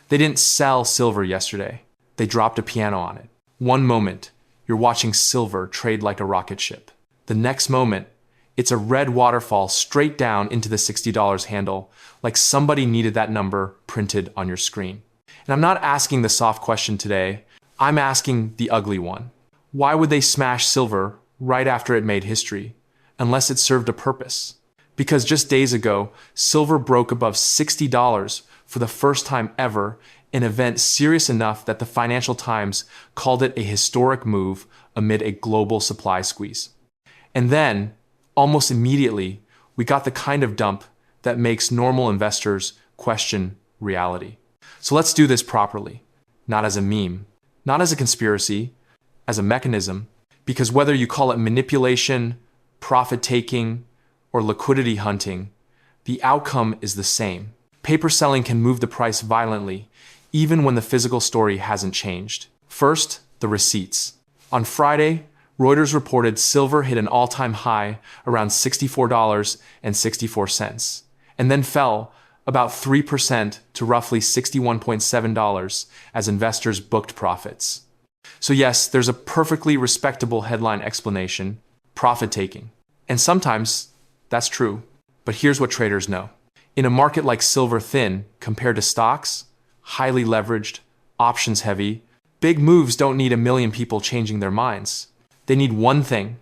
They didn't sell silver yesterday. They dropped a piano on it. One moment, you're watching silver trade like a rocket ship. The next moment, it's a red waterfall straight down into the $60 handle, like somebody needed that number printed on your screen. And I'm not asking the soft question today. I'm asking the ugly one. Why would they smash silver right after it made history, unless it served a purpose? Because just days ago, silver broke above $60 for the first time ever, an event serious enough that the Financial Times called it a historic move amid a global supply squeeze. And then, almost immediately, we got the kind of dump that makes normal investors question reality. So let's do this properly, not as a meme, not as a conspiracy, as a mechanism, because whether you call it manipulation, profit-taking, or liquidity hunting, the outcome is the same. Paper selling can move the price violently, even when the physical story hasn't changed. First, the receipts. On Friday, Reuters reported silver hit an all-time high around $64.64, and then fell about 3% to roughly $61.7 as investors booked profits. So yes, there's a perfectly respectable headline explanation: profit-taking. And sometimes that's true, but here's what traders know. In a market like silver thin compared to stocks, highly leveraged, options heavy, big moves don't need a million people changing their minds. They need one thing: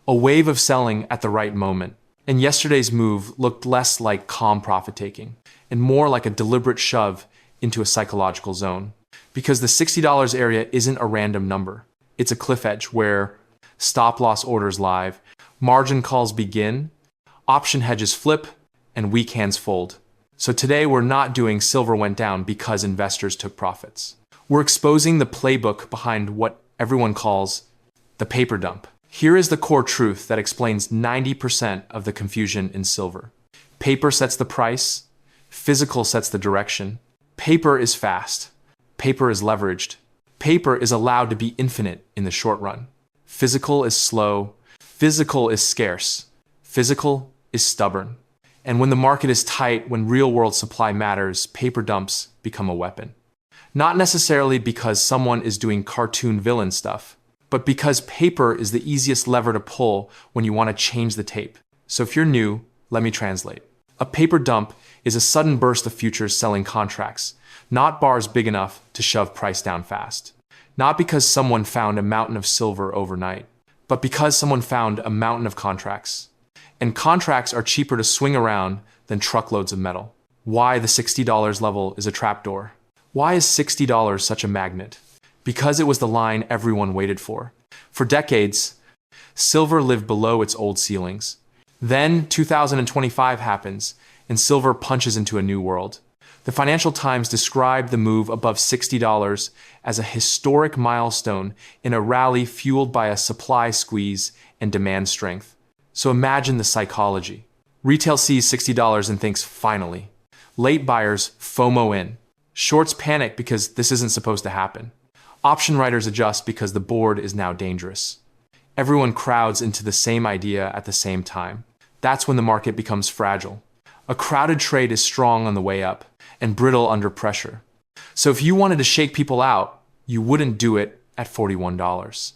a wave of selling at the right moment. And yesterday's move looked less like calm profit-taking and more like a deliberate shove into a psychological zone. Because the $60 area isn't a random number. It's a cliff edge where stop-loss orders live, margin calls begin, option hedges flip, and weak hands fold. So today we're not doing silver went down because investors took profits. We're exposing the playbook behind what everyone calls the paper dump. Here is the core truth that explains 90% of the confusion in silver. Paper sets the price, physical sets the direction. Paper is fast. Paper is leveraged. Paper is allowed to be infinite in the short run. Physical is slow. Physical is scarce. Physical is stubborn. And when the market is tight, when real-world supply matters, paper dumps become a weapon. Not necessarily because someone is doing cartoon villain stuff, but because paper is the easiest lever to pull when you want to change the tape. So if you're new, let me translate. A paper dump is a sudden burst of futures selling contracts, not bars big enough to shove price down fast. Not because someone found a mountain of silver overnight, but because someone found a mountain of contracts. And contracts are cheaper to swing around than truckloads of metal. Why the $60 level is a trapdoor. Why is $60 such a magnet? Because it was the line everyone waited for. For decades, silver lived below its old ceilings. Then 2025 happens, and silver punches into a new world. The Financial Times described the move above $60 as a historic milestone in a rally fueled by a supply squeeze and demand strength. So imagine the psychology. Retail sees $60 and thinks, finally. Late buyers FOMO in. Shorts panic because this isn't supposed to happen. Option writers adjust because the board is now dangerous. Everyone crowds into the same idea at the same time. That's when the market becomes fragile. A crowded trade is strong on the way up and brittle under pressure. So if you wanted to shake people out, you wouldn't do it at $41.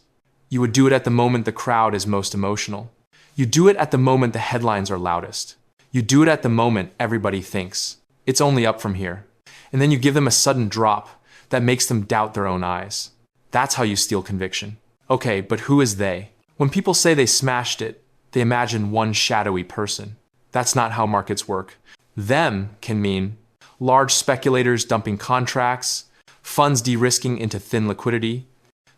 You would do it at the moment the crowd is most emotional. You do it at the moment the headlines are loudest. You do it at the moment everybody thinks it's only up from here. And then you give them a sudden drop that makes them doubt their own eyes. That's how you steal conviction. Okay, but who is they? When people say they smashed it, they imagine one shadowy person. That's not how markets work. Them can mean large speculators dumping contracts, funds de-risking into thin liquidity,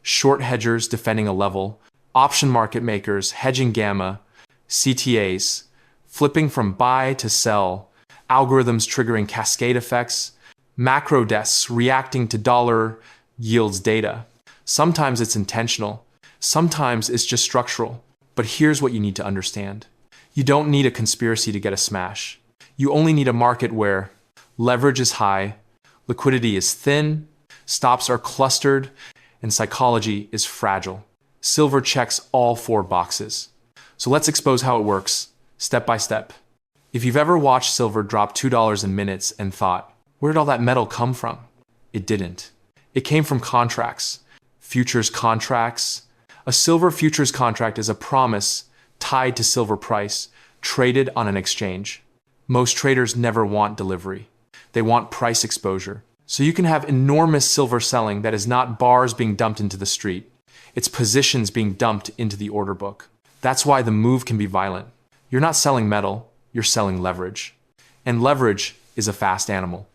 short hedgers defending a level, option market makers hedging gamma, CTAs, flipping from buy to sell, algorithms triggering cascade effects, macro desks reacting to dollar yields data. Sometimes it's intentional, sometimes it's just structural. But here's what you need to understand. You don't need a conspiracy to get a smash. You only need a market where leverage is high, liquidity is thin, stops are clustered, and psychology is fragile. Silver checks all four boxes. So let's expose how it works, step by step. If you've ever watched silver drop $2 in minutes and thought, where did all that metal come from? It didn't. It came from contracts, futures contracts. A silver futures contract is a promise tied to silver price, traded on an exchange. Most traders never want delivery. They want price exposure. So you can have enormous silver selling that is not bars being dumped into the street. It's positions being dumped into the order book. That's why the move can be violent. You're not selling metal, you're selling leverage. And leverage is a fast animal.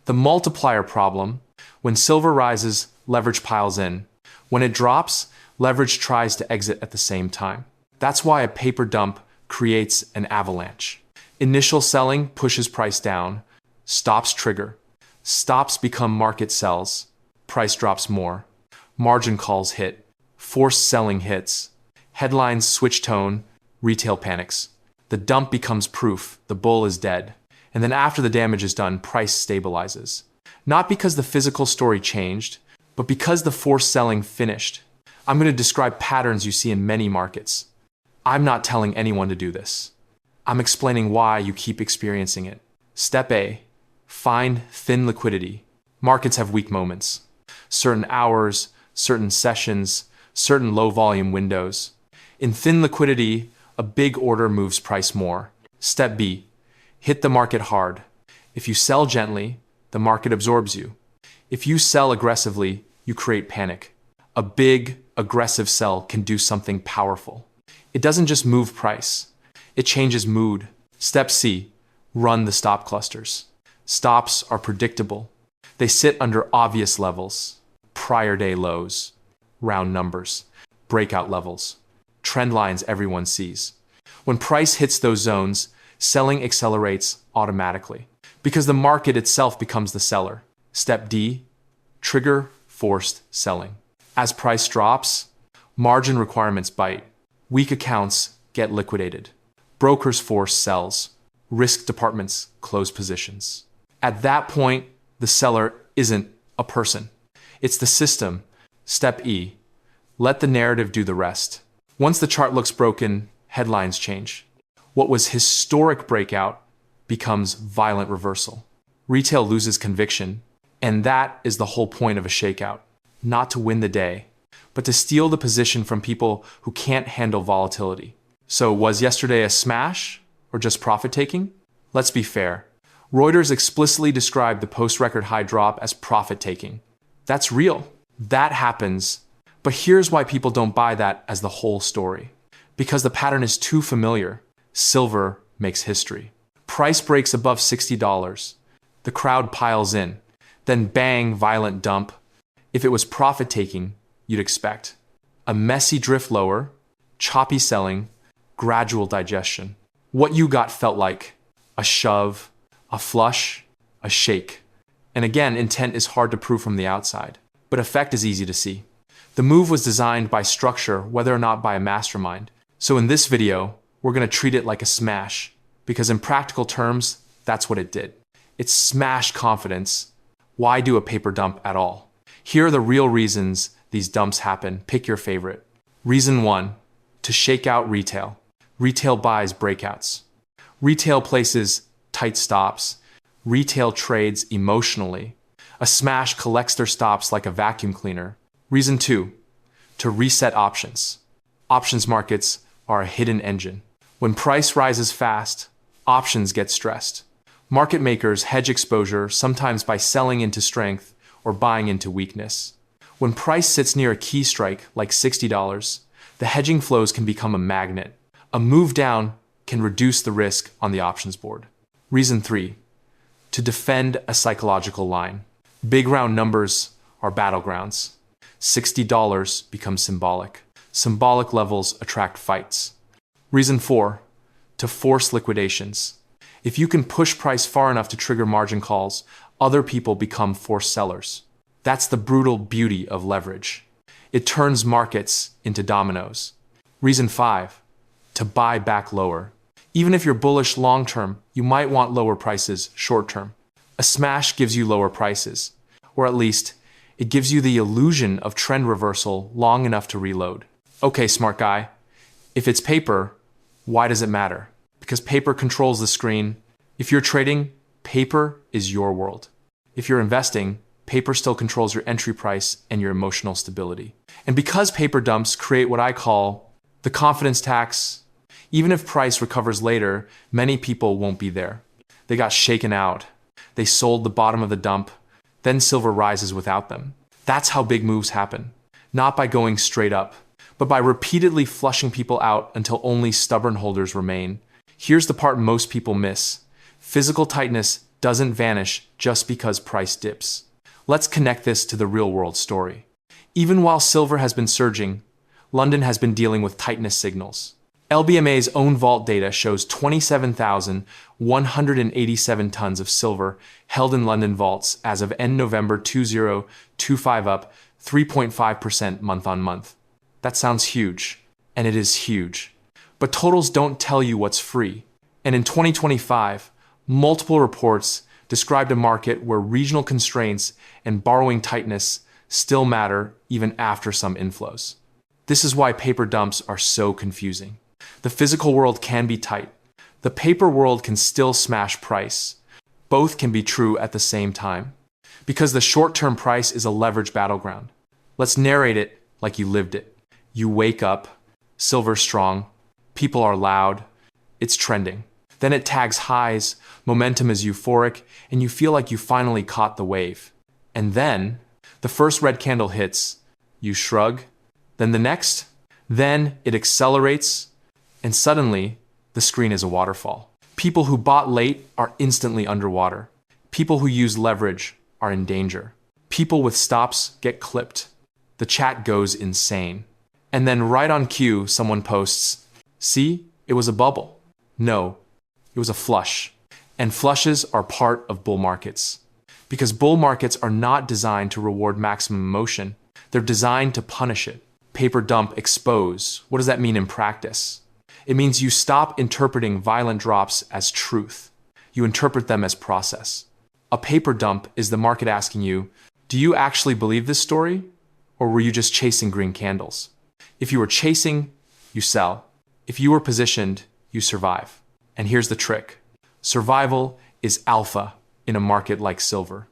The multiplier problem: when silver rises, leverage piles in. When it drops, leverage tries to exit at the same time. That's why a paper dump creates an avalanche. Initial selling pushes price down, stops trigger. Stops become market sells. Price drops more. Margin calls hit. Forced selling hits. Headlines switch tone. Retail panics. The dump becomes proof the bull is dead. And then after the damage is done, price stabilizes. Not because the physical story changed, but because the forced selling finished. I'm going to describe patterns you see in many markets. I'm not telling anyone to do this. I'm explaining why you keep experiencing it. Step A: find thin liquidity. Markets have weak moments. Certain hours, certain sessions, certain low volume windows. In thin liquidity, a big order moves price more. Step B: hit the market hard. If you sell gently, the market absorbs you. If you sell aggressively, you create panic. A big, aggressive sell can do something powerful. It doesn't just move price, it changes mood. Step C: run the stop clusters. Stops are predictable. They sit under obvious levels: prior day lows, round numbers, breakout levels, trend lines everyone sees. When price hits those zones, selling accelerates automatically because the market itself becomes the seller. Step D: trigger forced selling. As price drops, margin requirements bite. Weak accounts get liquidated. Brokers force sells. Risk departments close positions. At that point, the seller isn't a person. It's the system. Step E: let the narrative do the rest. Once the chart looks broken, headlines change. What was historic breakout becomes violent reversal. Retail loses conviction, and that is the whole point of a shakeout. Not to win the day, but to steal the position from people who can't handle volatility. So was yesterday a smash or just profit taking? Let's be fair. Reuters explicitly described the post-record high drop as profit taking. That's real. That happens. But here's why people don't buy that as the whole story. Because the pattern is too familiar. Silver makes history. Price breaks above $60. The crowd piles in. Then bang, violent dump. If it was profit taking, you'd expect a messy drift lower, choppy selling, gradual digestion. What you got felt like a shove, a flush, a shake. And again, intent is hard to prove from the outside, but effect is easy to see. The move was designed by structure, whether or not by a mastermind. So in this video, we're going to treat it like a smash, because in practical terms, that's what it did. It smashed confidence. Why do a paper dump at all? Here are the real reasons these dumps happen. Pick your favorite. Reason 1: to shake out retail. Retail buys breakouts. Retail places tight stops. Retail trades emotionally. A smash collects their stops like a vacuum cleaner. Reason 2: to reset options. Options markets are a hidden engine. When price rises fast, options get stressed. Market makers hedge exposure, sometimes by selling into strength or buying into weakness. When price sits near a key strike, like $60, the hedging flows can become a magnet. A move down can reduce the risk on the options board. Reason 3: to defend a psychological line. Big round numbers are battlegrounds. $60 becomes symbolic. Symbolic levels attract fights. Reason 4: to force liquidations. If you can push price far enough to trigger margin calls, other people become forced sellers. That's the brutal beauty of leverage. It turns markets into dominoes. Reason 5: to buy back lower. Even if you're bullish long-term, you might want lower prices short-term. A smash gives you lower prices, or at least it gives you the illusion of trend reversal long enough to reload. Okay, smart guy, if it's paper, why does it matter? Because paper controls the screen. If you're trading, paper is your world. If you're investing, paper still controls your entry price and your emotional stability. And because paper dumps create what I call the confidence tax, even if price recovers later, many people won't be there. They got shaken out. They sold the bottom of the dump. Then silver rises without them. That's how big moves happen. Not by going straight up, but by repeatedly flushing people out until only stubborn holders remain. Here's the part most people miss. Physical tightness doesn't vanish just because price dips. Let's connect this to the real-world story. Even while silver has been surging, London has been dealing with tightness signals. LBMA's own vault data shows 27,187 tons of silver held in London vaults as of end November 2025, up 3.5% month-on-month. That sounds huge, and it is huge. But totals don't tell you what's free. And in 2025, multiple reports described a market where regional constraints and borrowing tightness still matter even after some inflows. This is why paper dumps are so confusing. The physical world can be tight. The paper world can still smash price. Both can be true at the same time. Because the short-term price is a leverage battleground. Let's narrate it like you lived it. You wake up, silver's strong, people are loud, it's trending. Then it tags highs, momentum is euphoric, and you feel like you finally caught the wave. And then, the first red candle hits, you shrug, then the next, then it accelerates, and suddenly, the screen is a waterfall. People who bought late are instantly underwater. People who use leverage are in danger. People with stops get clipped. The chat goes insane. And then right on cue, someone posts, "See, it was a bubble." No, it was a flush. And flushes are part of bull markets. Because bull markets are not designed to reward maximum emotion. They're designed to punish it. Paper dump, expose. What does that mean in practice? It means you stop interpreting violent drops as truth. You interpret them as process. A paper dump is the market asking you, do you actually believe this story? Or were you just chasing green candles? If you were chasing, you sell. If you were positioned, you survive. And here's the trick. Survival is alpha in a market like silver.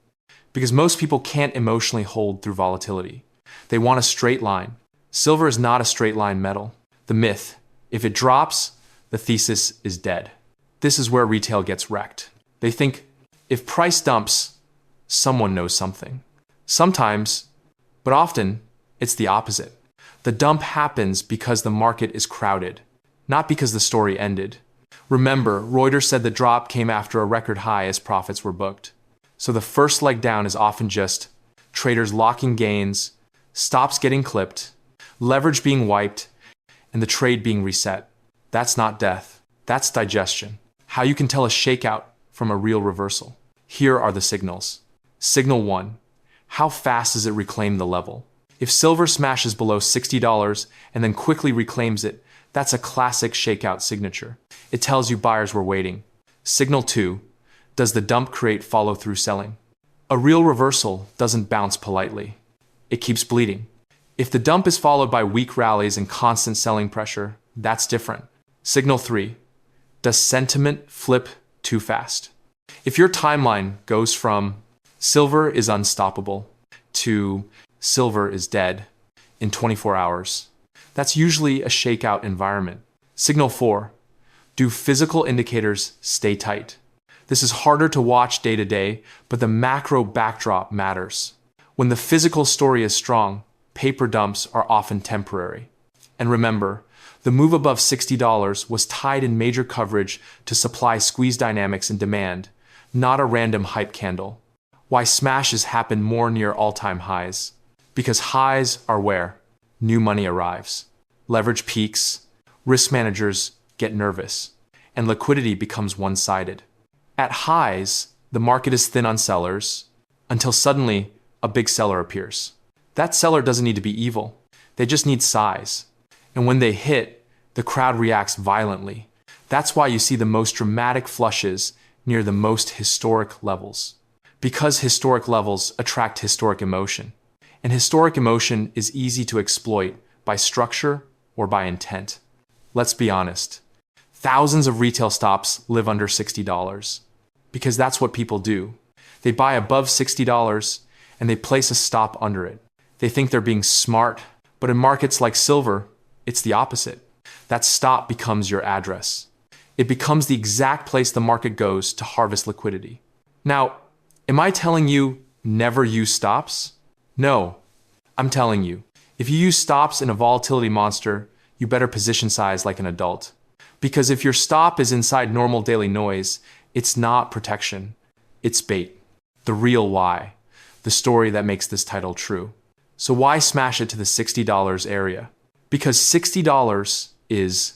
Because most people can't emotionally hold through volatility. They want a straight line. Silver is not a straight line metal. The myth, if it drops, the thesis is dead. This is where retail gets wrecked. They think, if price dumps, someone knows something. Sometimes, but often, it's the opposite. The dump happens because the market is crowded, not because the story ended. Remember, Reuters said the drop came after a record high as profits were booked. So the first leg down is often just traders locking gains, stops getting clipped, leverage being wiped, and the trade being reset. That's not death. That's digestion. How you can tell a shakeout from a real reversal. Here are the signals. Signal 1. How fast does it reclaim the level? If silver smashes below $60 and then quickly reclaims it, that's a classic shakeout signature. It tells you buyers were waiting. Signal 2. Does the dump create follow-through selling? A real reversal doesn't bounce politely. It keeps bleeding. If the dump is followed by weak rallies and constant selling pressure, that's different. Signal 3. Does sentiment flip too fast? If your timeline goes from silver is unstoppable to silver is dead in 24 hours, that's usually a shakeout environment. Signal 4. Do physical indicators stay tight? This is harder to watch day to day, but the macro backdrop matters. When the physical story is strong, paper dumps are often temporary. And remember, the move above $60 was tied in major coverage to supply squeeze dynamics and demand, not a random hype candle. Why smashes happen more near all-time highs? Because highs are where new money arrives. Leverage peaks, risk managers get nervous, and liquidity becomes one-sided. At highs, the market is thin on sellers, until suddenly a big seller appears. That seller doesn't need to be evil. They just need size. And when they hit, the crowd reacts violently. That's why you see the most dramatic flushes near the most historic levels. Because historic levels attract historic emotion. And historic emotion is easy to exploit by structure or by intent. Let's be honest. Thousands of retail stops live under $60. Because that's what people do. They buy above $60, and they place a stop under it. They think they're being smart, but in markets like silver, it's the opposite. That stop becomes your address. It becomes the exact place the market goes to harvest liquidity. Now, am I telling you never use stops? No, I'm telling you, if you use stops in a volatility monster, you better position size like an adult. Because if your stop is inside normal daily noise, it's not protection, it's bait. The real why. The story that makes this title true. So why smash it to the $60 area? Because $60 is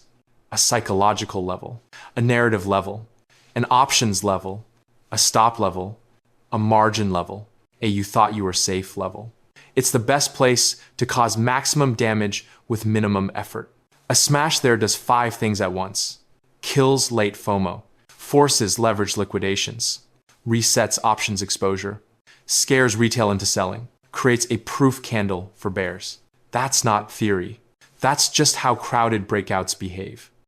a psychological level, a narrative level, an options level, a stop level, a margin level, a you thought you were safe level. It's the best place to cause maximum damage with minimum effort. A smash there does 5 things at once. Kills late FOMO, forces leverage liquidations, resets options exposure, scares retail into selling, creates a proof candle for bears. That's not theory. That's just how crowded breakouts behave.